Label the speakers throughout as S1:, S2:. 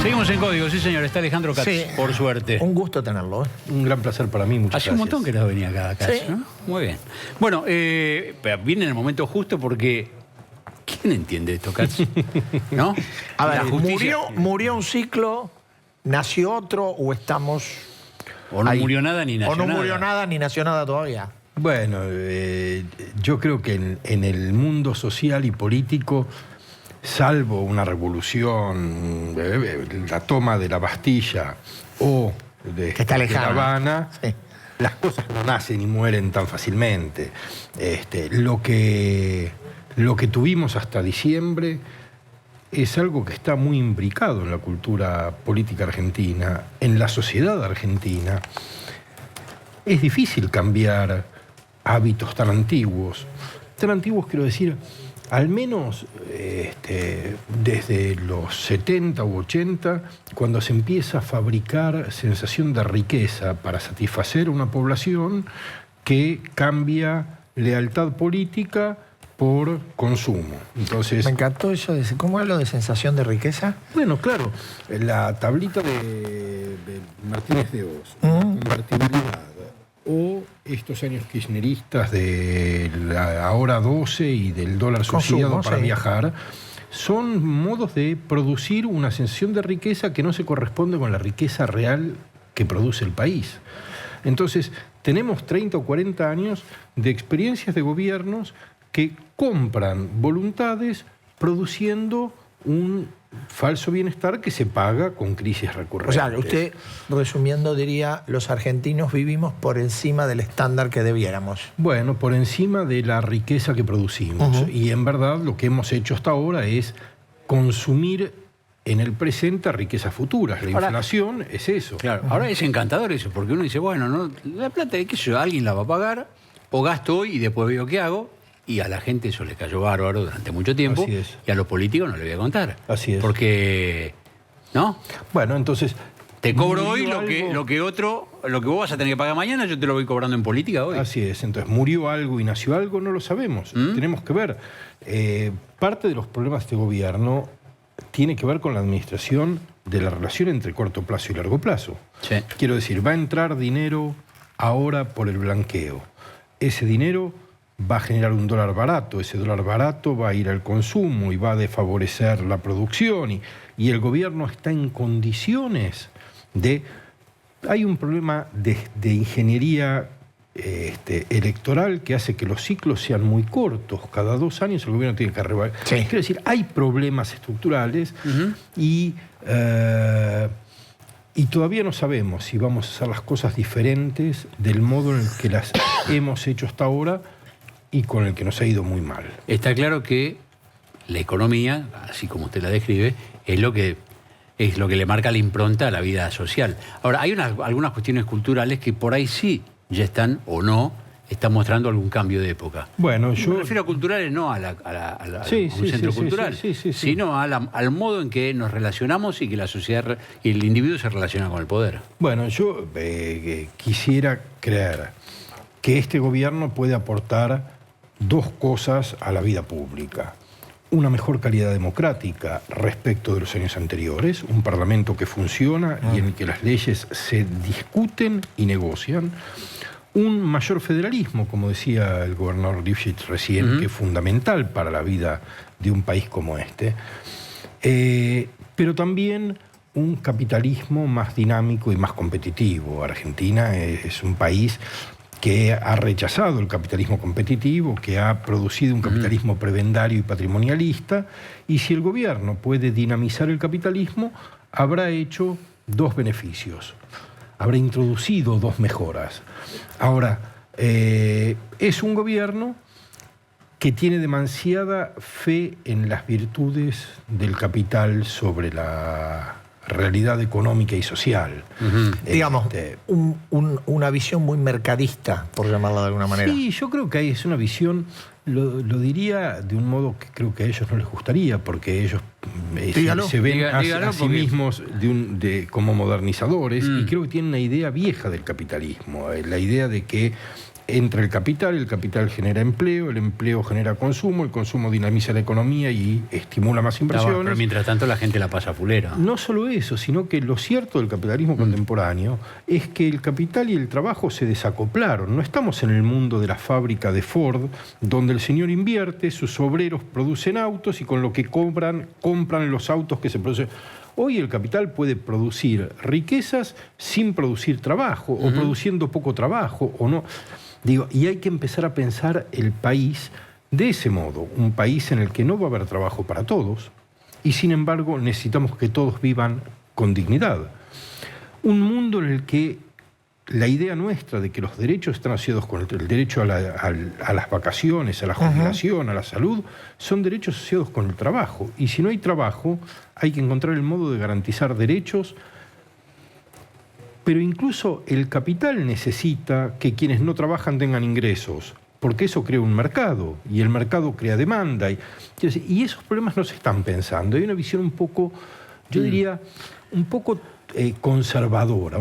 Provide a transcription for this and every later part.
S1: Seguimos en Código, sí señor, está Alejandro Katz,
S2: Sí.
S1: por suerte.
S2: Un gusto tenerlo.
S3: Un gran placer para mí, muchas
S1: Hace
S3: gracias.
S1: un montón que no venía acá, Katz,
S2: Sí.
S1: ¿no? Muy bien. Bueno, viene en el momento justo porque... ¿Quién entiende esto, Katz? ¿No?
S2: A
S1: La
S2: ver,
S1: justicia...
S2: murió un ciclo, nació otro o estamos...
S1: O no
S2: ahí?
S1: murió nada ni nació
S2: O no
S1: nada.
S2: murió nada ni nació nada todavía.
S3: Bueno, yo creo que en el mundo social y político, salvo una revolución, la toma de la Bastilla o de
S2: Que está
S3: La
S2: lejana.
S3: Habana,
S2: Sí.
S3: las cosas no nacen y mueren tan fácilmente. Lo que tuvimos hasta diciembre es algo que está muy imbricado en la cultura política argentina, en la sociedad argentina. Es difícil cambiar hábitos tan antiguos. Tan antiguos quiero decir, al menos desde los 70 u 80, cuando se empieza a fabricar sensación de riqueza para satisfacer a una población que cambia lealtad política por consumo. Entonces,
S2: Me encantó eso. ¿Cómo es lo de sensación de riqueza?
S3: bueno, claro, la tablita de Martínez de Oz, la convertibilidad, o estos años kirchneristas de la hora 12 y del dólar subsidiado
S2: Consumo,
S3: para
S2: sí.
S3: viajar, son modos de producir una sensación de riqueza que no se corresponde con la riqueza real que produce el país. Entonces, tenemos 30 o 40 años de experiencias de gobiernos que compran voluntades produciendo un falso bienestar que se paga con crisis
S2: O
S3: recurrentes.
S2: sea, usted, resumiendo, diría, los argentinos vivimos por encima del estándar que debiéramos.
S3: Bueno, por encima de la riqueza que producimos. Y en verdad lo que hemos hecho hasta ahora es consumir en el presente riquezas futuras. La
S1: Ahora-
S3: inflación es eso.
S1: Claro, ahora es encantador eso, porque uno dice, bueno, no, la plata, qué sé yo, alguien la va a pagar, o gasto hoy y después veo qué hago, y a la gente eso le cayó bárbaro durante mucho tiempo,
S3: Así es.
S1: y a los políticos no le voy a contar.
S3: Así es.
S1: Porque, ¿no?
S3: Bueno, entonces...
S1: Te cobro
S3: murió
S1: hoy lo que vos vas a tener que pagar mañana, yo te lo voy cobrando en política hoy.
S3: Así es, entonces murió algo y nació algo, no lo sabemos. Tenemos que ver. Parte de los problemas de este gobierno tiene que ver con la administración de la relación entre corto plazo y largo plazo.
S1: Sí.
S3: Quiero decir, va a entrar dinero ahora por el blanqueo. Ese dinero va a generar un dólar barato, ese dólar barato va a ir al consumo y va a desfavorecer la producción y el gobierno está en condiciones de... Hay un problema de ingeniería electoral que hace que los ciclos sean muy cortos. Cada 2 años el gobierno tiene que arreglar.
S2: Sí.
S3: Quiero decir, hay problemas estructurales y todavía no sabemos si vamos a hacer las cosas diferentes del modo en el que las hemos hecho hasta ahora y con el que nos ha ido muy mal.
S1: Está claro que la economía, así como usted la describe, es lo que le marca la impronta a la vida social. Ahora, hay algunas cuestiones culturales que por ahí sí ya están o no, están mostrando algún cambio de época.
S3: Bueno,
S1: Me
S3: yo...
S1: refiero a culturales no a
S3: Sí,
S1: un
S3: sí,
S1: centro
S3: sí,
S1: cultural,
S3: sí, sí, sí.
S1: sino al modo en que nos relacionamos y que la sociedad y el individuo se relaciona con el poder.
S3: Bueno, yo quisiera creer que este gobierno puede aportar 2 cosas a la vida pública. Una mejor calidad democrática respecto de los años anteriores, un parlamento que funciona y en el que las leyes se discuten y negocian. Un mayor federalismo, como decía el gobernador Lifshitz recién, que es fundamental para la vida de un país como este. Pero también un capitalismo más dinámico y más competitivo. Argentina es un país que ha rechazado el capitalismo competitivo, que ha producido un capitalismo prebendario y patrimonialista, y si el gobierno puede dinamizar el capitalismo, habrá hecho 2 beneficios, habrá introducido 2 mejoras. Ahora, es un gobierno que tiene demasiada fe en las virtudes del capital sobre la realidad económica y social.
S2: Digamos, una visión muy mercadista, por llamarla de alguna manera.
S3: Sí, yo creo que ahí es una visión, lo diría de un modo que creo que a ellos no les gustaría, porque ellos
S2: Dígalo.
S3: se ven
S1: Dígalo
S3: a sí
S1: porque...
S3: mismos como modernizadores y creo que tienen una idea vieja del capitalismo, la idea de que entra el capital genera empleo, el empleo genera consumo, el consumo dinamiza la economía y estimula más inversiones.
S1: Pero mientras tanto la gente la pasa fulera.
S3: No solo eso, sino que lo cierto del capitalismo contemporáneo es que el capital y el trabajo se desacoplaron. No estamos en el mundo de la fábrica de Ford, donde el señor invierte, sus obreros producen autos y con lo que compran los autos que se producen. Hoy el capital puede producir riquezas sin producir trabajo, o produciendo poco trabajo, o no. Y hay que empezar a pensar el país de ese modo, un país en el que no va a haber trabajo para todos, y sin embargo necesitamos que todos vivan con dignidad. Un mundo en el que la idea nuestra de que los derechos están asociados con el derecho a las vacaciones, a la jubilación, a la salud, son derechos asociados con el trabajo. Y si no hay trabajo, hay que encontrar el modo de garantizar derechos. Pero incluso el capital necesita que quienes no trabajan tengan ingresos, porque eso crea un mercado, y el mercado crea demanda. Y esos problemas no se están pensando. Hay una visión un poco, yo diría, un poco conservadora,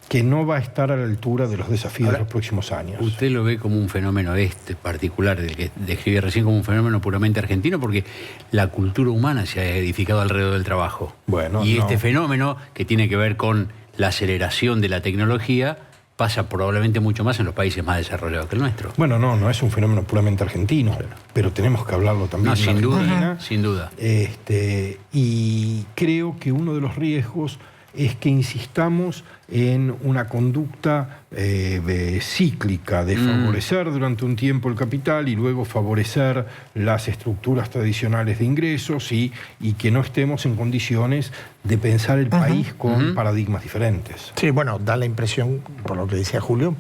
S3: que no va a estar a la altura de los desafíos de los próximos años.
S1: ¿Usted lo ve como un fenómeno particular, del que describí recién, como un fenómeno puramente argentino? Porque la cultura humana se ha edificado alrededor del trabajo.
S3: Bueno,
S1: y
S3: no.
S1: este fenómeno, que tiene que ver con la aceleración de la tecnología, pasa probablemente mucho más en los países más desarrollados que el nuestro.
S3: Bueno, no es un fenómeno puramente argentino, pero tenemos que hablarlo también.
S1: No, sin
S3: Argentina.
S1: duda, sin duda.
S3: Y creo que uno de los riesgos es que insistamos en una conducta cíclica de favorecer durante un tiempo el capital y luego favorecer las estructuras tradicionales de ingresos y que no estemos en condiciones de pensar el país con paradigmas diferentes.
S2: Sí, bueno, da la impresión, por lo que decía Julio,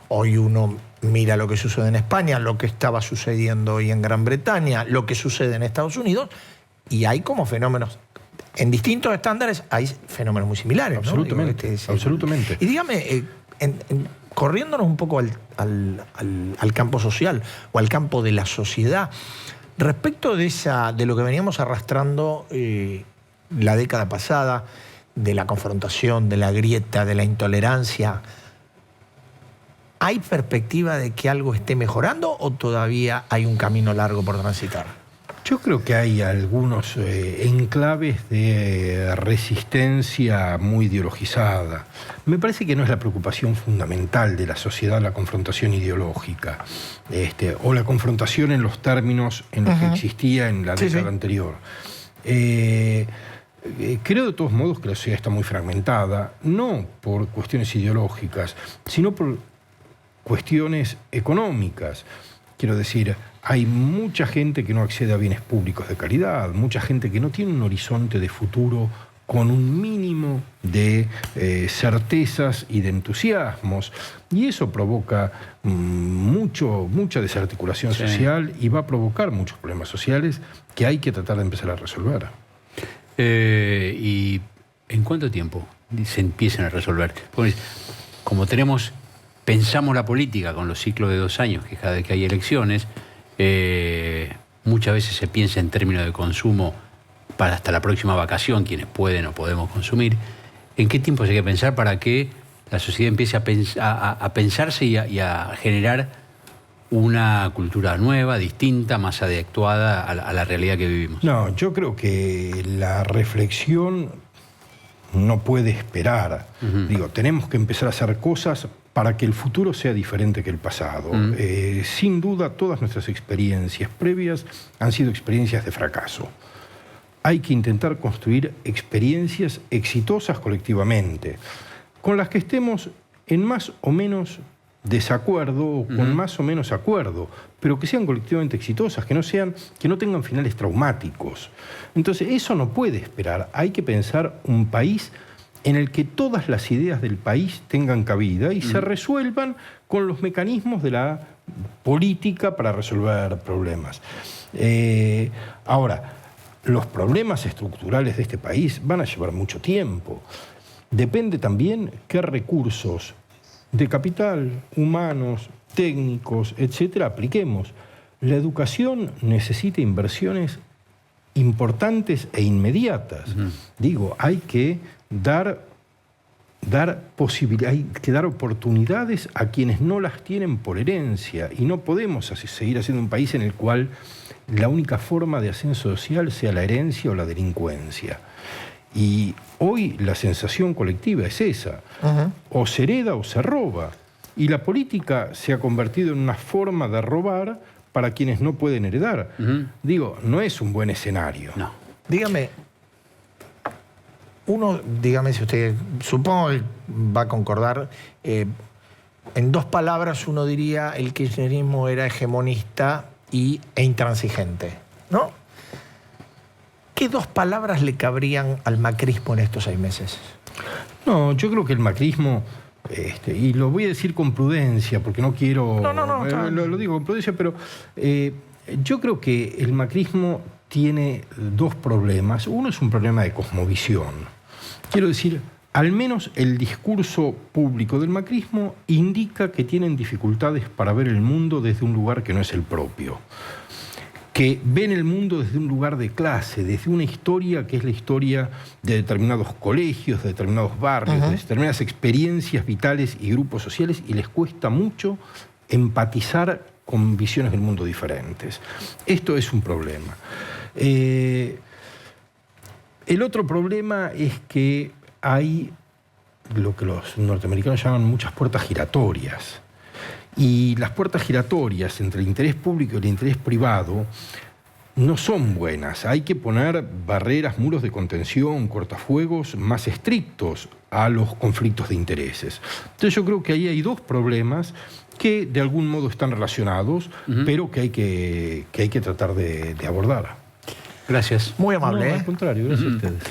S2: hoy uno mira lo que sucede en España, lo que estaba sucediendo hoy en Gran Bretaña, lo que sucede en Estados Unidos, y hay como fenómenos. En distintos estándares hay fenómenos muy similares.
S3: Absolutamente,
S2: ¿no?
S3: absolutamente.
S2: Y dígame, corriéndonos un poco al campo social o al campo de la sociedad, respecto de lo que veníamos arrastrando la década pasada, de la confrontación, de la grieta, de la intolerancia, ¿hay perspectiva de que algo esté mejorando o todavía hay un camino largo por transitar?
S3: Yo creo que hay algunos enclaves de resistencia muy ideologizada. Me parece que no es la preocupación fundamental de la sociedad la confrontación ideológica, o la confrontación en los términos en los que existía en la década anterior. Creo de todos modos que la sociedad está muy fragmentada, no por cuestiones ideológicas, sino por cuestiones económicas. Quiero decir, hay mucha gente que no accede a bienes públicos de calidad, mucha gente que no tiene un horizonte de futuro con un mínimo de certezas y de entusiasmos. Y eso provoca mucha desarticulación social y va a provocar muchos problemas sociales que hay que tratar de empezar a resolver.
S1: ¿Y en cuánto tiempo se empiezan a resolver? Porque como pensamos la política con los ciclos de 2 años, que cada vez que hay elecciones, muchas veces se piensa en términos de consumo para hasta la próxima vacación, quienes pueden o podemos consumir. ¿En qué tiempo se hay que pensar para que la sociedad empiece a pensarse y a generar una cultura nueva, distinta, más adecuada a la realidad que vivimos?
S3: No, yo creo que la reflexión no puede esperar. Tenemos que empezar a hacer cosas para que el futuro sea diferente que el pasado. Sin duda, todas nuestras experiencias previas han sido experiencias de fracaso. Hay que intentar construir experiencias exitosas colectivamente, con las que estemos en más o menos desacuerdo o con más o menos acuerdo, pero que sean colectivamente exitosas, que no tengan finales traumáticos. Entonces, eso no puede esperar. Hay que pensar un país en el que todas las ideas del país tengan cabida y se resuelvan con los mecanismos de la política para resolver problemas. Ahora, los problemas estructurales de este país van a llevar mucho tiempo. Depende también qué recursos de capital, humanos, técnicos, etcétera, apliquemos. La educación necesita inversiones importantes e inmediatas. Hay que dar dar hay que dar oportunidades a quienes no las tienen por herencia, y no podemos seguir haciendo un país en el cual la única forma de ascenso social sea la herencia o la delincuencia. Y hoy la sensación colectiva es esa: o se hereda o se roba, y la política se ha convertido en una forma de robar para quienes no pueden heredar. Digo, no es un buen escenario.
S1: No.
S2: Dígame si usted, supongo que va a concordar, en dos palabras uno diría el kirchnerismo era hegemonista e intransigente, ¿no? ¿Qué dos palabras le cabrían al macrismo en estos 6 meses?
S3: No, yo creo que el macrismo, y lo voy a decir con prudencia, porque no quiero... Lo digo con prudencia, pero yo creo que el macrismo tiene 2 problemas. Uno es un problema de cosmovisión. Quiero decir, al menos el discurso público del macrismo indica que tienen dificultades para ver el mundo desde un lugar que no es el propio. Que ven el mundo desde un lugar de clase, desde una historia que es la historia de determinados colegios, de determinados barrios, de determinadas experiencias vitales y grupos sociales, y les cuesta mucho empatizar con visiones del mundo diferentes. Esto es un problema. El otro problema es que hay lo que los norteamericanos llaman muchas puertas giratorias. Y las puertas giratorias entre el interés público y el interés privado no son buenas. Hay que poner barreras, muros de contención, cortafuegos más estrictos a los conflictos de intereses. Entonces yo creo que ahí hay 2 problemas que de algún modo están relacionados, pero que hay que tratar de abordar.
S1: Gracias.
S2: Muy amable.
S3: No, al contrario, gracias a ustedes.